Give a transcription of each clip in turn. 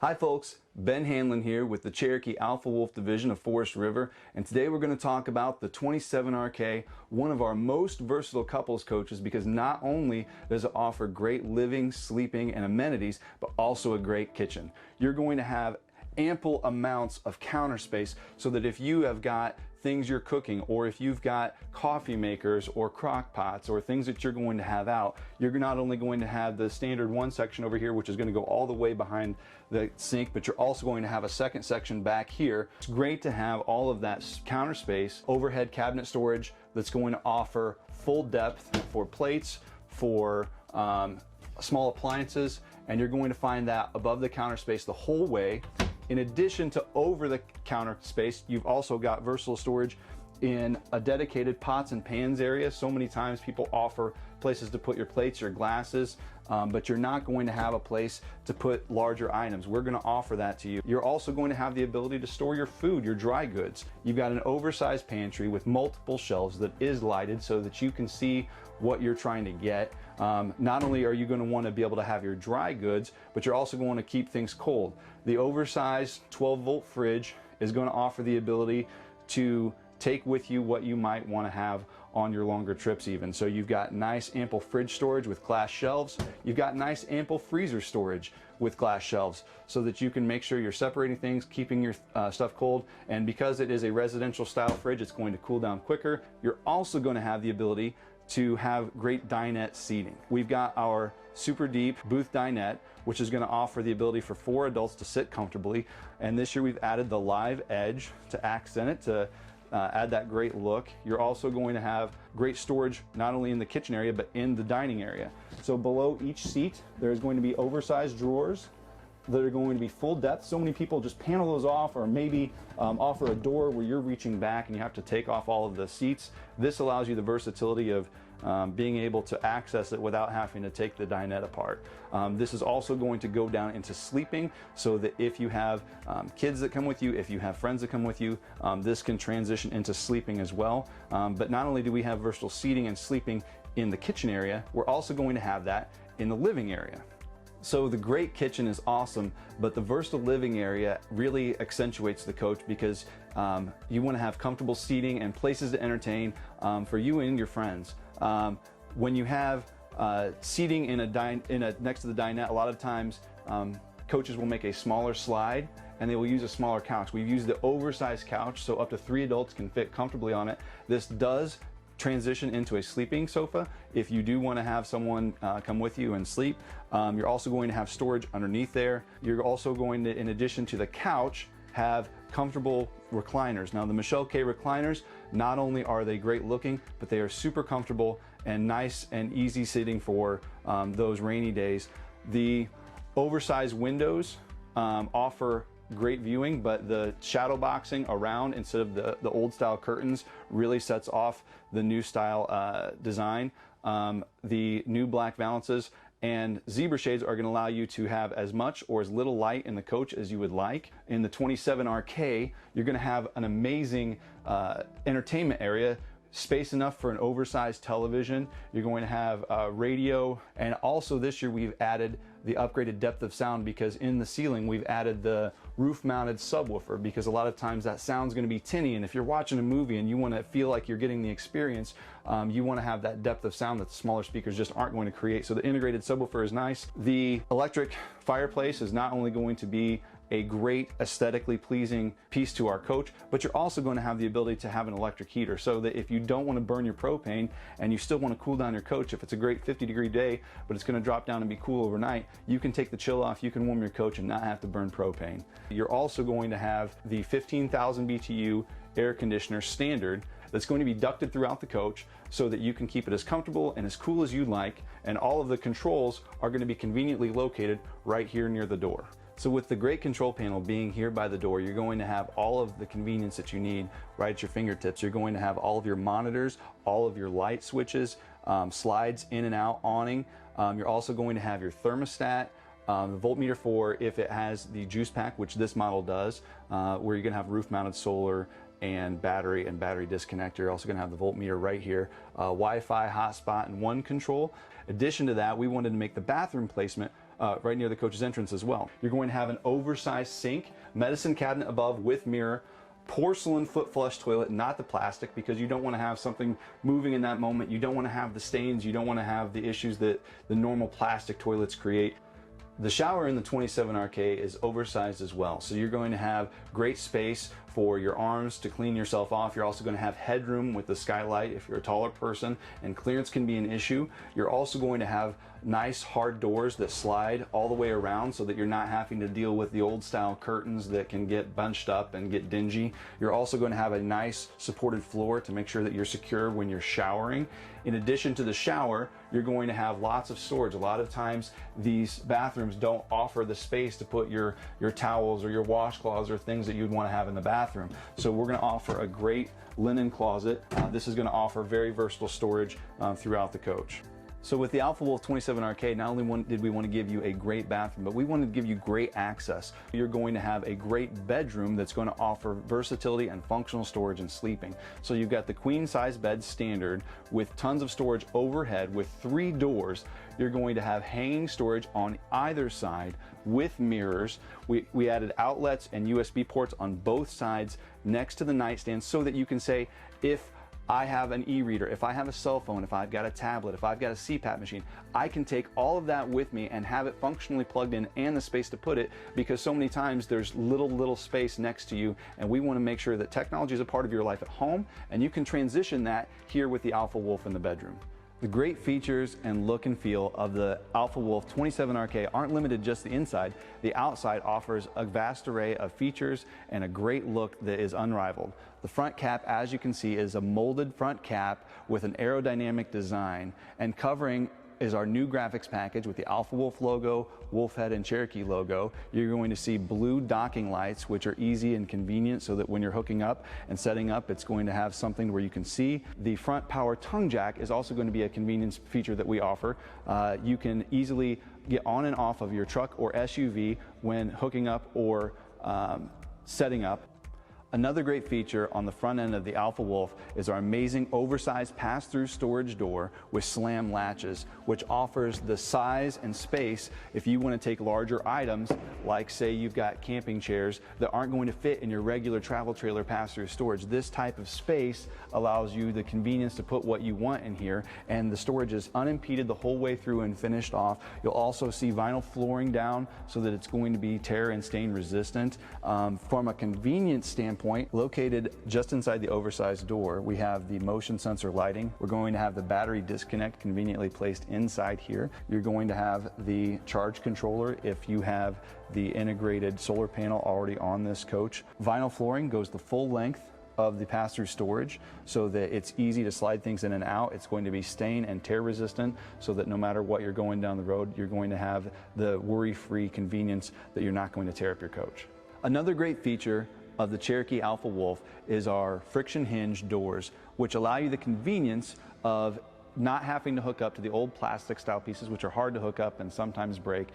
Hi folks, Ben Hanlon here with the Cherokee Alpha Wolf Division of Forest River, and today we're going to talk about the 27RK, one of our most versatile couples coaches, because not only does it offer great living, sleeping, and amenities, but also a great kitchen. You're going to have ample amounts of counter space so that if you have got things you're cooking, or if you've got coffee makers or crock pots or things that you're going to have out, you're not only going to have the standard one section over here, which is going to go all the way behind the sink, but you're also going to have a second section back here. It's great to have all of that counter space, overhead cabinet storage that's going to offer full depth for plates, for small appliances, and you're going to find that above the counter space the whole way. In addition to over the counter space, you've also got versatile storage in a dedicated pots and pans area. So many times people offer places to put your plates, your glasses, but you're not going to have a place to put larger items. We're going to offer that to you. You're also going to have the ability to store your food, your dry goods. You've got an oversized pantry with multiple shelves that is lighted so that you can see what you're trying to get. Not only are you going to want to be able to have your dry goods, but you're also going to keep things cold. The oversized 12-volt fridge is going to offer the ability to take with you what you might want to have on your longer trips even. So you've got nice ample fridge storage with glass shelves. You've got nice ample freezer storage with glass shelves so that you can make sure you're separating things, keeping your stuff cold. And because it is a residential style fridge, it's going to cool down quicker. You're also going to have the ability to have great dinette seating. We've got our super deep booth dinette, which is going to offer the ability for 4 adults to sit comfortably. And this year we've added the live edge to accent it, to add that great look. You're also going to have great storage not only in the kitchen area but in the dining area. So below each seat there's going to be oversized drawers that are going to be full depth. So many people just panel those off, or maybe offer a door where you're reaching back and you have to take off all of the seats. This allows you the versatility of being able to access it without having to take the dinette apart. This is also going to go down into sleeping, so that if you have kids that come with you, if you have friends that come with you, this can transition into sleeping as well. But not only do we have versatile seating and sleeping in the kitchen area, we're also going to have that in the living area. So the great kitchen is awesome, but the versatile living area really accentuates the coach, because you want to have comfortable seating and places to entertain for you and your friends. When you have seating in next to the dinette, a lot of times coaches will make a smaller slide and they will use a smaller couch. We've used the oversized couch so up to 3 adults can fit comfortably on it. This does transition into a sleeping sofa if you do want to have someone come with you and sleep. You're also going to have storage underneath there. You're also going to, in addition to the couch, have comfortable recliners. Now the Michelle K recliners, not only are they great looking, but they are super comfortable and nice and easy sitting for those rainy days. The oversized windows offer great viewing, but the shadow boxing around instead of the old style curtains really sets off the new style design. The new black valances and zebra shades are going to allow you to have as much or as little light in the coach as you would like. In the 27RK, you're going to have an amazing entertainment area, space enough for an oversized television. You're going to have radio, and also this year we've added the upgraded depth of sound, because in the ceiling we've added the roof mounted subwoofer, because a lot of times that sound's going to be tinny, and if you're watching a movie and you want to feel like you're getting the experience, you want to have that depth of sound that the smaller speakers just aren't going to create. So the integrated subwoofer is nice. The electric fireplace is not only going to be a great aesthetically pleasing piece to our coach, but you're also going to have the ability to have an electric heater, so that if you don't want to burn your propane and you still want to cool down your coach, if it's a great 50-degree day but it's going to drop down and be cool overnight, you can take the chill off, you can warm your coach and not have to burn propane. You're also going to have the 15,000 BTU air conditioner standard that's going to be ducted throughout the coach so that you can keep it as comfortable and as cool as you like, and all of the controls are going to be conveniently located right here near the door. So with the great control panel being here by the door, you're going to have all of the convenience that you need right at your fingertips. You're going to have all of your monitors, all of your light switches, slides in and out, awning. You're also going to have your thermostat, the voltmeter for if it has the juice pack, which this model does, where you're going to have roof mounted solar and battery disconnector. You're also going to have the voltmeter right here, Wi-Fi, hotspot, and one control. In addition to that, we wanted to make the bathroom placement right near the coach's entrance as well. You're going to have an oversized sink, medicine cabinet above with mirror, porcelain foot flush toilet, not the plastic, because you don't want to have something moving in that moment. You don't want to have the stains. You don't want to have the issues that the normal plastic toilets create. The shower in the 27RK is oversized as well. So you're going to have great space for your arms to clean yourself off. You're also going to have headroom with the skylight if you're a taller person, and clearance can be an issue. You're also going to have nice hard doors that slide all the way around so that you're not having to deal with the old style curtains that can get bunched up and get dingy. You're also going to have a nice supported floor to make sure that you're secure when you're showering. In addition to the shower, you're going to have lots of storage. A lot of times these bathrooms don't offer the space to put your towels or your washcloths or things that you'd want to have in the bathroom. So we're going to offer a great linen closet. This is going to offer very versatile storage throughout the coach. So with the Alpha Wolf 27RK, not only did we want to give you a great bathroom, but we wanted to give you great access. You're going to have a great bedroom that's going to offer versatility and functional storage and sleeping. So you've got the queen size bed standard with tons of storage overhead with 3 doors. You're going to have hanging storage on either side with mirrors. We added outlets and USB ports on both sides next to the nightstand so that you can say, if I have an e-reader, if I have a cell phone, if I've got a tablet, if I've got a CPAP machine, I can take all of that with me and have it functionally plugged in and the space to put it, because so many times there's little space next to you, and we want to make sure that technology is a part of your life at home and you can transition that here with the Alpha Wolf in the bedroom. The great features and look and feel of the Alpha Wolf 27RK aren't limited just to the inside. The outside offers a vast array of features and a great look that is unrivaled. The front cap, as you can see, is a molded front cap with an aerodynamic design, and covering is our new graphics package with the Alpha Wolf logo, Wolf Head, and Cherokee logo. You're going to see blue docking lights, which are easy and convenient so that when you're hooking up and setting up, it's going to have something where you can see. The front power tongue jack is also going to be a convenience feature that we offer. You can easily get on and off of your truck or SUV when hooking up or setting up. Another great feature on the front end of the Alpha Wolf is our amazing oversized pass-through storage door with slam latches, which offers the size and space if you want to take larger items, like say you've got camping chairs that aren't going to fit in your regular travel trailer pass-through storage. This type of space allows you the convenience to put what you want in here, and the storage is unimpeded the whole way through and finished off. You'll also see vinyl flooring down so that it's going to be tear and stain resistant. From a convenience standpoint, located just inside the oversized door, we have the motion sensor lighting. We're going to have the battery disconnect conveniently placed inside here. You're going to have the charge controller if you have the integrated solar panel already on this coach. Vinyl flooring goes the full length of the pass-through storage so that it's easy to slide things in and out. It's going to be stain and tear resistant so that no matter what you're going down the road, you're going to have the worry-free convenience that you're not going to tear up your coach. Another great feature of the Cherokee Alpha Wolf is our friction hinge doors, which allow you the convenience of not having to hook up to the old plastic style pieces, which are hard to hook up and sometimes break,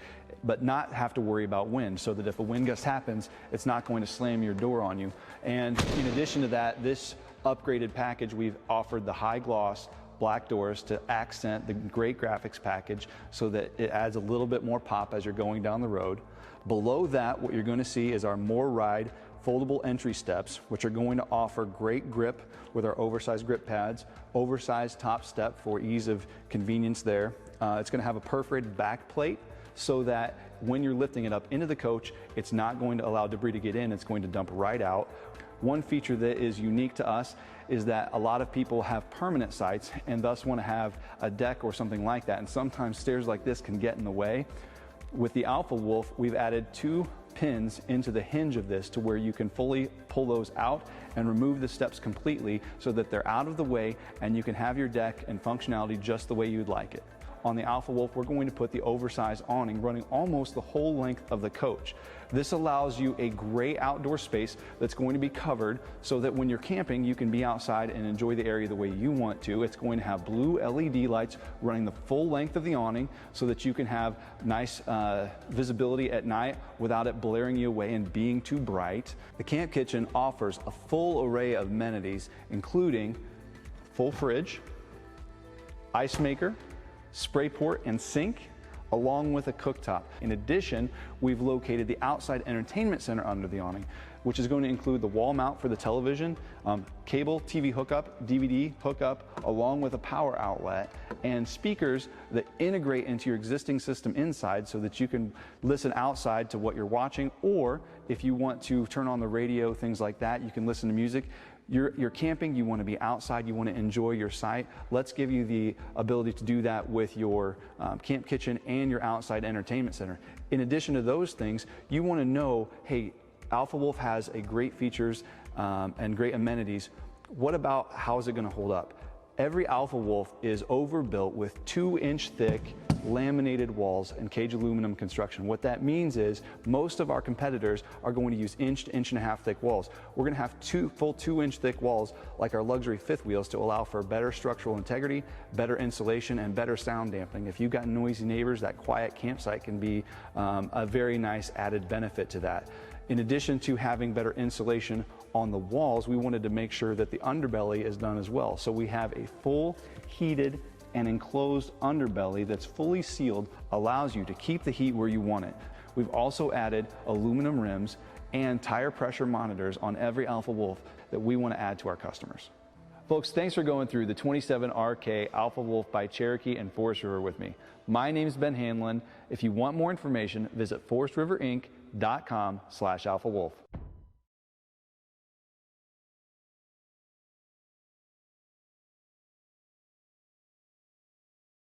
but not have to worry about wind, so that if a wind gust happens, it's not going to slam your door on you. And in addition to that, this upgraded package, we've offered the high gloss black doors to accent the great graphics package so that it adds a little bit more pop as you're going down the road. Below that, what you're going to see is our MoreRide foldable entry steps, which are going to offer great grip with our oversized grip pads, oversized top step for ease of convenience there. It's going to have a perforated back plate so that when you're lifting it up into the coach, it's not going to allow debris to get in, it's going to dump right out. One feature that is unique to us is that a lot of people have permanent sites and thus want to have a deck or something like that, and sometimes stairs like this can get in the way. With the Alpha Wolf, we've added 2 pins into the hinge of this to where you can fully pull those out and remove the steps completely so that they're out of the way and you can have your deck and functionality just the way you'd like it. On the Alpha Wolf, we're going to put the oversized awning running almost the whole length of the coach. This allows you a great outdoor space that's going to be covered so that when you're camping, you can be outside and enjoy the area the way you want to. It's going to have blue LED lights running the full length of the awning so that you can have nice visibility at night without it blaring you away and being too bright. The camp kitchen offers a full array of amenities, including full fridge, ice maker, spray port and sink, along with a cooktop. In addition, we've located the outside entertainment center under the awning, which is going to include the wall mount for the television, cable TV hookup, DVD hookup, along with a power outlet, and speakers that integrate into your existing system inside so that you can listen outside to what you're watching, or if you want to turn on the radio, things like that, you can listen to music. You're camping, you want to be outside, you want to enjoy your site. Let's give you the ability to do that with your camp kitchen and your outside entertainment center. In addition to those things, you want to know, hey, Alpha Wolf has a great features and great amenities. What about how is it going to hold up? Every Alpha Wolf is overbuilt with 2-inch thick laminated walls and cage aluminum construction. What that means is most of our competitors are going to use inch to inch and a half thick walls. We're going to have full 2-inch thick walls like our luxury fifth wheels to allow for better structural integrity, better insulation, and better sound dampening. If you've got noisy neighbors, that quiet campsite can be a very nice added benefit to that. In addition to having better insulation on the walls, we wanted to make sure that the underbelly is done as well. So we have a full heated and enclosed underbelly that's fully sealed, allows you to keep the heat where you want it. We've also added aluminum rims and tire pressure monitors on every Alpha Wolf that we want to add to our customers. Folks, thanks for going through the 27RK Alpha Wolf by Cherokee and Forest River with me. My name is Ben Hanlon. If you want more information, visit forestriverinc.com/Alpha Wolf.